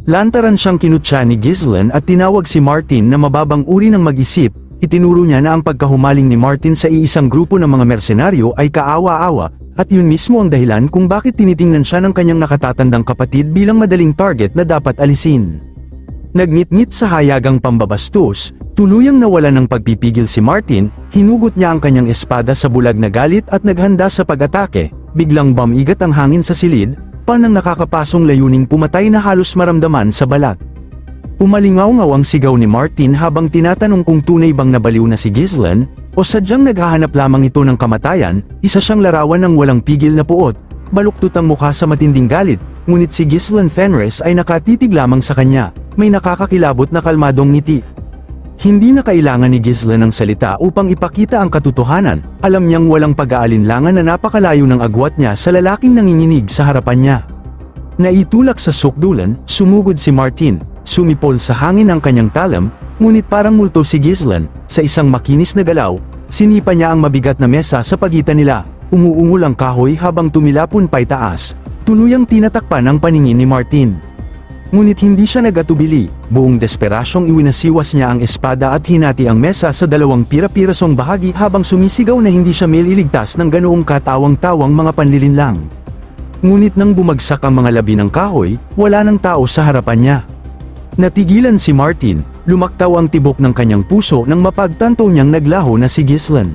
Lantaran siyang kinutya ni Ghislaine at tinawag si Martin na mababang uri ng mag-isip. Itinuro niya na ang pagkahumaling ni Martin sa iisang grupo ng mga mersenaryo ay kaawa-awa, at yun mismo ang dahilan kung bakit tinitingnan siya ng kanyang nakatatandang kapatid bilang madaling target na dapat alisin. Nagngit-ngit sa hayagang pambabastos, tuluyang nawalan ng pagpipigil si Martin, hinugot niya ang kanyang espada sa bulag na galit at naghanda sa pag-atake. Biglang bumigat ang hangin sa silid, panang nakakapasong layuning pumatay na halos maramdaman sa balat. Umalingaw-ngaw ang sigaw ni Martin habang tinatanong kung tunay bang nabaliw na si Ghislaine, o sadyang naghahanap lamang ito ng kamatayan. Isa siyang larawan ng walang pigil na puot, baluktot ang mukha sa matinding galit, ngunit si Ghislaine Fenris ay nakatitig lamang sa kanya, may nakakakilabot na kalmadong ngiti. Hindi na kailangan ni Ghislaine ng salita upang ipakita ang katotohanan, alam niyang walang pag-aalinlangan na napakalayo ng agwat niya sa lalaking nanginginig sa harapan niya. Naitulak sa sukdulan, sumugod si Martin, sumipol sa hangin ang kanyang talam, ngunit parang multo si Ghislaine, sa isang makinis na galaw, sinipa niya ang mabigat na mesa sa pagitan nila, umuungol ang kahoy habang tumilapon paitaas, tuluyang tinatakpan ang paningin ni Martin. Ngunit hindi siya nag-atubili, buong desperasyong iwinasiwas niya ang espada at hinati ang mesa sa dalawang pira-pirasong bahagi habang sumisigaw na hindi siya mailigtas ng ganoong katawang-tawang mga panlilinlang. Ngunit nang bumagsak ang mga labi ng kahoy, wala ng tao sa harapan niya. Natigilan si Martin, lumaktaw ang tibok ng kanyang puso nang mapagtanto niyang naglaho na si Ghislaine.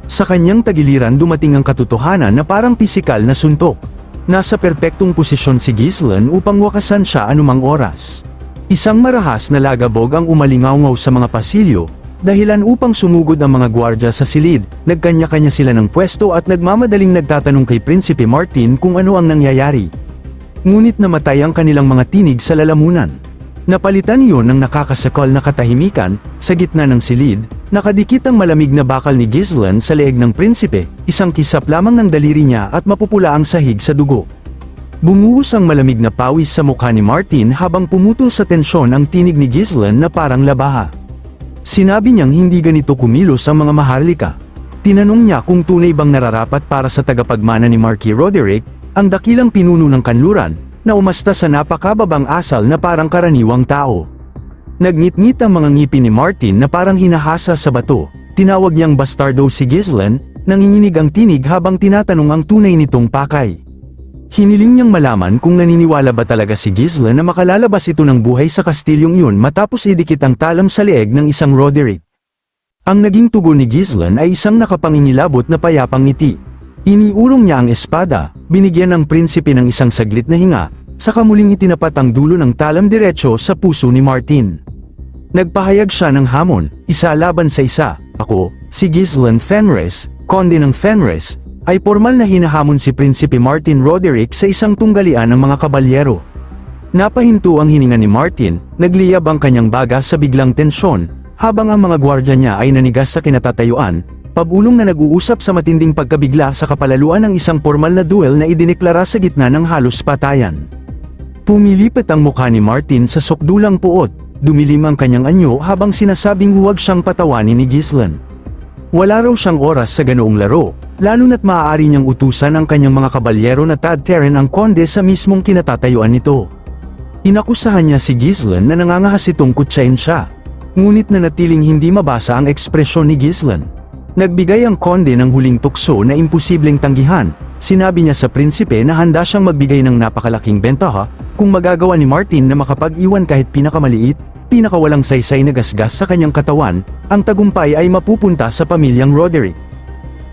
Sa kanyang tagiliran dumating ang katotohanan na parang pisikal na suntok. Nasa perpektong posisyon si Ghislaine upang wakasan siya anumang oras. Isang marahas na lagabog ang umalingaw-ngaw sa mga pasilyo, dahilan upang sumugod ang mga gwardya sa silid. Nagkanya-kanya sila ng pwesto at nagmamadaling nagtatanong kay Prinsipe Martin kung ano ang nangyayari. Ngunit namatay ang kanilang mga tinig sa lalamunan. Napalitan iyon ng nakakasakal na katahimikan, sa gitna ng silid, nakadikit ang malamig na bakal ni Ghislaine sa leeg ng prinsipe, isang kisap lamang ng daliri niya at mapupula ang sahig sa dugo. Bumuhos ang malamig na pawis sa mukha ni Martin habang pumutol sa tensyon ang tinig ni Ghislaine na parang labaha. Sinabi niyang hindi ganito kumilos ang mga maharlika. Tinanong niya kung tunay bang nararapat para sa tagapagmana ni Marquis Roderick, ang dakilang pinuno ng kanluran, na umasta sa napakababang asal na parang karaniwang tao. Nagngit-ngit ang mga ngipin ni Martin na parang hinahasa sa bato. Tinawag niyang bastardo si Ghislaine, nanginginig ang tinig habang tinatanong ang tunay nitong pakay. Hiniling niyang malaman kung naniniwala ba talaga si Ghislaine na makalalabas ito ng buhay sa kastilyong iyon matapos idikit ang talam sa leeg ng isang Roderick. Ang naging tugon ni Ghislaine ay isang nakapangingilabot na payapang ngiti. Iniurong niya ang espada, binigyan ng prinsipe ng isang saglit na hinga, saka muling itinapat ang dulo ng talam diretso sa puso ni Martin. Nagpahayag siya ng hamon, isa laban sa isa. Ako, si Ghislaine Fenris, konde ng Fenris, ay formal na hinahamon si Prinsipe Martin Roderick sa isang tunggalian ng mga kabalyero. Napahinto ang hininga ni Martin, nagliyab ang kanyang baga sa biglang tensyon, habang ang mga gwardya niya ay nanigas sa kinatatayuan, pabulong na nag-uusap sa matinding pagkabigla sa kapalaluan ng isang formal na duel na idineklara sa gitna ng halos patayan. Pumilipit ang mukha ni Martin sa sukdulang puot, dumilim ang kanyang anyo habang sinasabing huwag siyang patawanin ni Ghislaine. Wala raw siyang oras sa ganoong laro, lalo na't maaari niyang utusan ang kanyang mga kabalyero na tadtarin ang konde sa mismong kinatatayuan nito. Inakusahan niya si Ghislaine na nangangahas itong kutsain siya, ngunit nanatiling hindi mabasa ang ekspresyon ni Ghislaine. Nagbigay ang konde ng huling tukso na imposibleng tanggihan. Sinabi niya sa prinsipe na handa siyang magbigay ng napakalaking bentaha kung magagawa ni Martin na makapag-iwan kahit pinakamaliit, pinakawalang saysay na gasgas sa kanyang katawan. Ang tagumpay ay mapupunta sa pamilyang Roderick.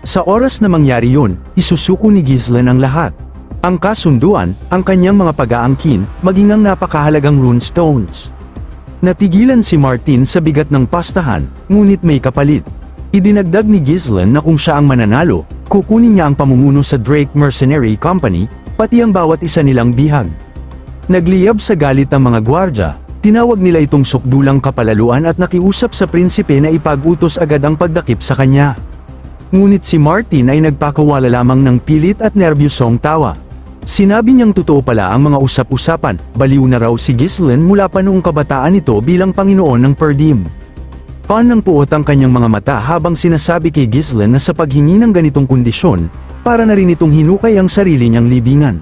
Sa oras na mangyari yun, isusuko ni Ghislaine ang lahat. Ang kasunduan, ang kanyang mga pag-aangkin, maging ang napakahalagang runestones. Natigilan si Martin sa bigat ng pastahan, ngunit may kapalit. Idinagdag ni Ghislaine na kung siya ang mananalo, kukunin niya ang pamumuno sa Drake Mercenary Company, pati ang bawat isa nilang bihag. Nagliyab sa galit ang mga gwardya, tinawag nila itong sukdulang kapalaluan at nakiusap sa prinsipe na ipag-utos agad ang pagdakip sa kanya. Ngunit si Martin ay nagpakawala lamang ng pilit at nerbyosong tawa. Sinabi niyang totoo pala ang mga usap-usapan, baliw na raw si Ghislaine mula pa noong kabataan nito bilang Panginoon ng Perdim. Panang puot ang kanyang mga mata habang sinasabi kay Ghislaine na sa paghingi ng ganitong kondisyon, para na rin itong hinukay ang sarili niyang libingan.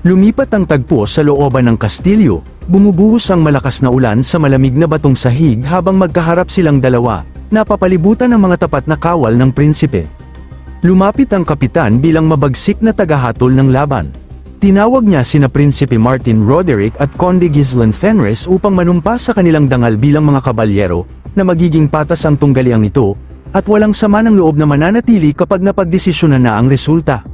Lumipat ang tagpo sa looban ng kastilyo, Bumubuhos ang malakas na ulan sa malamig na batong sahig habang magkaharap silang dalawa, napapalibutan ng mga tapat na kawal ng prinsipe. Lumapit ang kapitan bilang mabagsik na tagahatol ng laban. Tinawag niya sina Prinsipe Martin Roderick at Conde Gislen Fenris upang manumpa sa kanilang dangal bilang mga kabalyero, na magiging patas ang tunggaliang nito, at walang sama ng loob na mananatili kapag napagdesisyonan na ang resulta.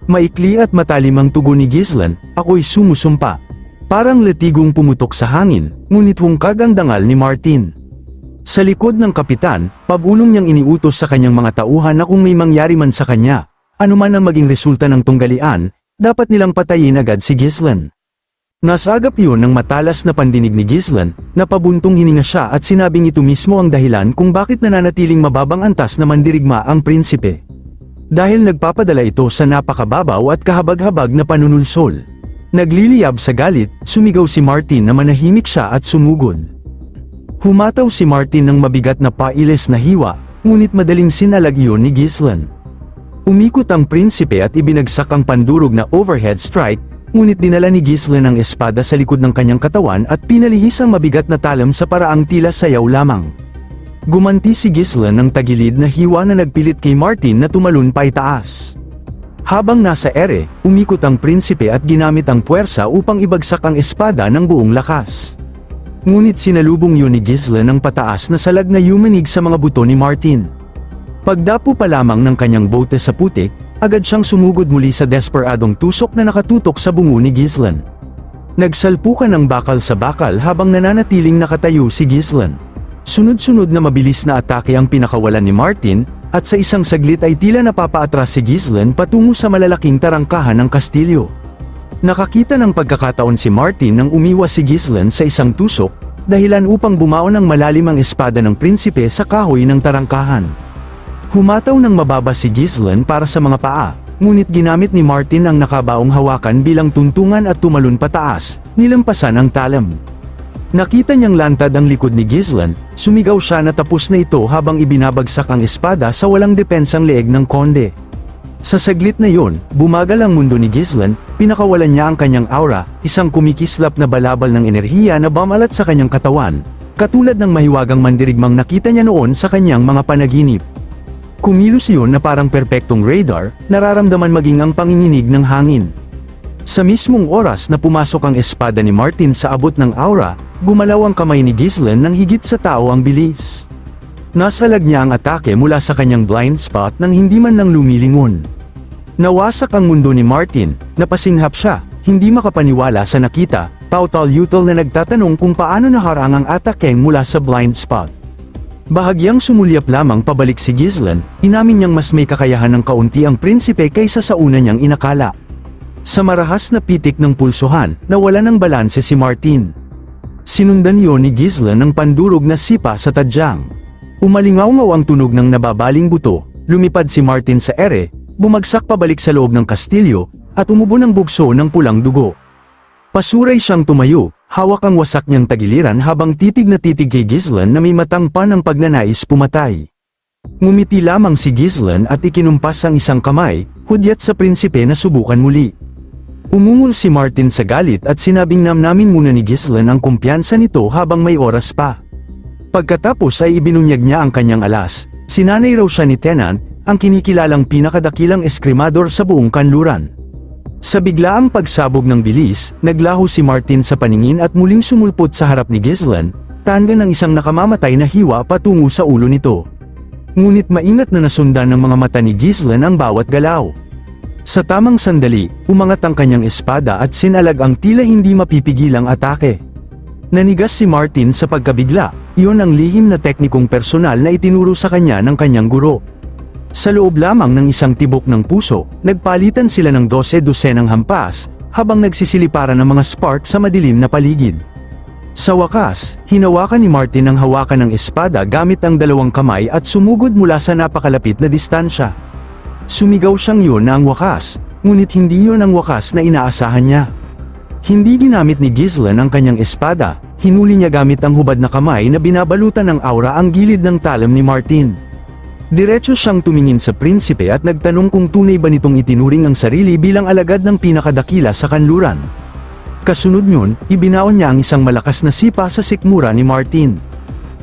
Maikli at matalim ang tugon ni Gislen, "Ako'y sumusumpa." Parang latigong pumutok sa hangin, ngunit hungkag ang dangal ni Martin. Sa likod ng kapitan, pabulong niyang iniutos sa kanyang mga tauhan na kung may mangyari man sa kanya, anuman ang maging resulta ng tunggalian, dapat nilang patayin agad si Gislen. Nasagap yun ng matalas na pandinig ni Gislen, na pabuntong hininga siya at sinabing ito mismo ang dahilan kung bakit nananatiling mababang antas na mandirigma ang prinsipe. Dahil nagpapadala ito sa napakababaw at kahabag-habag na panunulsol. Nagliliyab sa galit, sumigaw si Martin na manahimik siya at sumugod. Humataw si Martin ng mabigat na pailes na hiwa, ngunit madaling sinalag iyon ni Gislen. Umikot ang prinsipe at ibinagsak ang pandurog na overhead strike, ngunit dinala ni Gislen ang espada sa likod ng kanyang katawan at pinalihis ang mabigat na talam sa paraang tila sayaw lamang. Gumanti si Gislen ng tagilid na hiwa na nagpilit kay Martin na tumalon pa itaas. Habang nasa ere, umikot ang prinsipe at ginamit ang puwersa upang ibagsak ang espada ng buong lakas. Ngunit sinalubong yun ni Gislen ng pataas na salag na yumanig sa mga buto ni Martin. Pagdapo pa lamang ng kanyang bote sa putik, agad siyang sumugod muli sa desperadong tusok na nakatutok sa bungo ni Gislen. Nagsalpukan ng bakal sa bakal habang nananatiling nakatayo si Gislen. Sunod-sunod na mabilis na atake ang pinakawalan ni Martin, at sa isang saglit ay tila napapaatras si Gislen patungo sa malalaking tarangkahan ng kastilyo. Nakakita ng pagkakataon si Martin nang umiwas si Gislen sa isang tusok, dahilan upang bumaon ng malalim ang espada ng prinsipe sa kahoy ng tarangkahan. Humataw ng mababa si Gislen para sa mga paa, ngunit ginamit ni Martin ang nakabaong hawakan bilang tuntungan at tumalon pataas, nilampasan ang talam. Nakita niyang lantad ang likod ni Gislen, sumigaw siya na tapos na ito habang ibinabagsak ang espada sa walang depensang leeg ng konde. Sa saglit na yon, bumagal ang mundo ni Gislen, pinakawalan niya ang kanyang aura, isang kumikislap na balabal ng enerhiya na bumalat sa kanyang katawan, katulad ng mahiwagang mandirigmang nakita niya noon sa kanyang mga panaginip. Kumilos iyon na parang perpektong radar, nararamdaman maging ang panginginig ng hangin. Sa mismong oras na pumasok ang espada ni Martin sa abot ng aura, gumalaw ang kamay ni Gislen ng higit sa tao ang bilis. Nasalag niya ang atake mula sa kanyang blind spot nang hindi man lang lumilingon. Nawasak ang mundo ni Martin, napasinghap siya, hindi makapaniwala sa nakita, pautal-yutal na nagtatanong kung paano naharang ang atakeng mula sa blind spot. Bahagyang sumulyap lamang pabalik si Gislen, inamin niyang mas may kakayahan ng kaunti ang prinsipe kaysa sa una niyang inakala. Sa marahas na pitik ng pulsuhan, nawala ng balanse si Martin. Sinundan iyon ni Gislen ng pandurog na sipa sa tadyang. Umalingaw-ngaw ang tunog ng nababaling buto, lumipad si Martin sa ere, bumagsak pabalik sa loob ng kastilyo, at umubo ng bugso ng pulang dugo. Pasuray siyang tumayo, hawak ang wasak niyang tagiliran habang titig na titig kay Gislen na may matang pa ng pagnanais pumatay. Ngumiti lamang si Gislen at ikinumpas ang isang kamay, hudyat sa prinsipe na subukan muli. Umungol si Martin sa galit at sinabing namnamin muna ni Gislen ang kumpiyansa nito habang may oras pa. Pagkatapos ay ibinunyag niya ang kanyang alas, sinanay raw siya ni Tennant, ang kinikilalang pinakadakilang eskrimador sa buong kanluran. Sa biglaang pagsabog ng bilis, naglaho si Martin sa paningin at muling sumulpot sa harap ni Gislen, tanda ng isang nakamamatay na hiwa patungo sa ulo nito. Ngunit maingat na nasundan ng mga mata ni Gislen ang bawat galaw. Sa tamang sandali, umangat ang kanyang espada at sinalag ang tila hindi mapipigilang atake. Nanigas si Martin sa pagkabigla, iyon ang lihim na teknikong personal na itinuro sa kanya ng kanyang guro. Sa loob lamang ng isang tibok ng puso, nagpalitan sila ng 12 dosenang hampas, habang nagsisiliparan ng mga spark sa madilim na paligid. Sa wakas, hinawakan ni Martin ang hawakan ng espada gamit ang dalawang kamay at sumugod mula sa napakalapit na distansya. Sumigaw siyang yun na ang wakas, ngunit hindi yun ang wakas na inaasahan niya. Hindi ginamit ni Gislen ang kanyang espada, hinuli niya gamit ang hubad na kamay na binabalutan ng aura ang gilid ng talam ni Martin. Diretso siyang tumingin sa prinsipe at nagtanong kung tunay ba nitong itinuring ang sarili bilang alagad ng pinakadakila sa kanluran. Kasunod nun, ibinaon niya ang isang malakas na sipa sa sikmura ni Martin.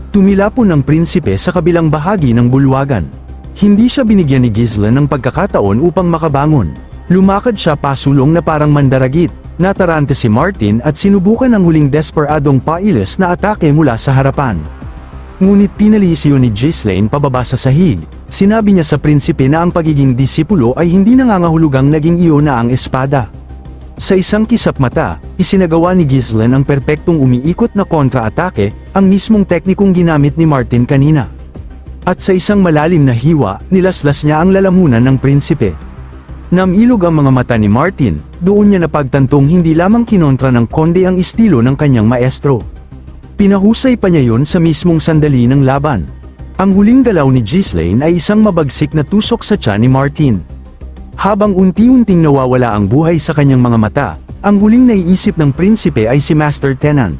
Tumilapon ng prinsipe sa kabilang bahagi ng bulwagan. Hindi siya binigyan ni Ghislaine ng pagkakataon upang makabangon. Lumakad siya pasulong na parang mandaragit. Natarante si Martin at sinubukan ang huling desperadong pailes na atake mula sa harapan. Ngunit pinalisyon ni Ghislaine pababa sa sahig. Sinabi niya sa prinsipe na ang pagiging disipulo ay hindi nangangahulugang naging iyo na ang espada. Sa isang kisap mata, isinagawa ni Ghislaine ang perpektong umiikot na kontra-atake, ang mismong teknikong ginamit ni Martin kanina. At sa isang malalim na hiwa, nilaslas niya ang lalamunan ng prinsipe. Namilog ang mga mata ni Martin, doon niya napagtantong hindi lamang kinontra ng konde ang estilo ng kanyang maestro. Pinahusay pa niya yon sa mismong sandali ng laban. Ang huling galaw ni Ghislaine ay isang mabagsik na tusok sa tiyan ni Martin. Habang unti-unting nawawala ang buhay sa kanyang mga mata, ang huling naiisip ng prinsipe ay si Master Tennant.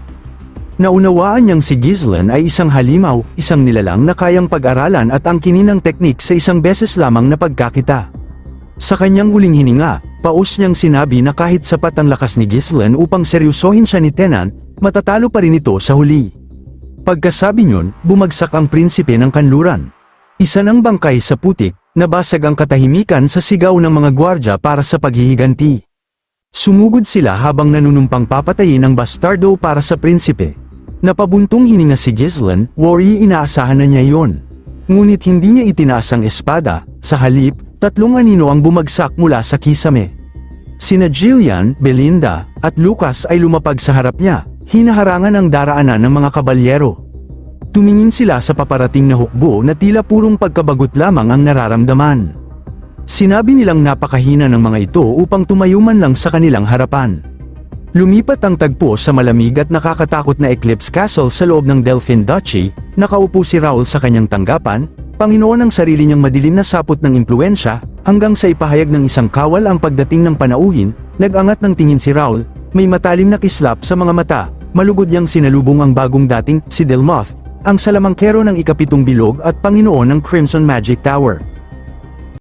Naunawaan niyang si Ghislaine ay isang halimaw, isang nilalang na kayang pag-aralan at angkinin ng teknik sa isang beses lamang na pagkakita. Sa kanyang huling hininga, paus niyang sinabi na kahit sapat ang lakas ni Ghislaine upang seryosohin siya ni Tennant, matatalo pa rin ito sa huli. Pagkasabi niyon, bumagsak ang prinsipe ng kanluran. Isa ng bangkay sa putik, nabasag ang katahimikan sa sigaw ng mga gwardya para sa paghihiganti. Sumugod sila habang nanunumpang papatayin ang bastardo para sa prinsipe. Napabuntong hininga si Ghislaine, worry inaasahan na niya yon. Ngunit hindi niya itinaas ang espada, sa halip, 3 anino ang bumagsak mula sa kisame. Sina Jillian, Belinda, at Lucas ay lumapag sa harap niya, hinaharangan ang daraanan ng mga kabalyero. Tumingin sila sa paparating na hukbo na tila purong pagkabagot lamang ang nararamdaman. Sinabi nilang napakahina ng mga ito upang tumayo man lang sa kanilang harapan. Lumipat ang tagpo sa malamig at nakakatakot na Eclipse Castle sa loob ng Delphine Duchy, nakaupo si Raoul sa kanyang tanggapan, Panginoon ng sarili niyang madilim na sapot ng impluensya, hanggang sa ipahayag ng isang kawal ang pagdating ng panauhin, nag-angat ng tingin si Raoul, may matalim na kislap sa mga mata, malugod niyang sinalubong ang bagong dating, si Delmoth, ang salamangkero ng ikapitong bilog at Panginoon ng Crimson Magic Tower.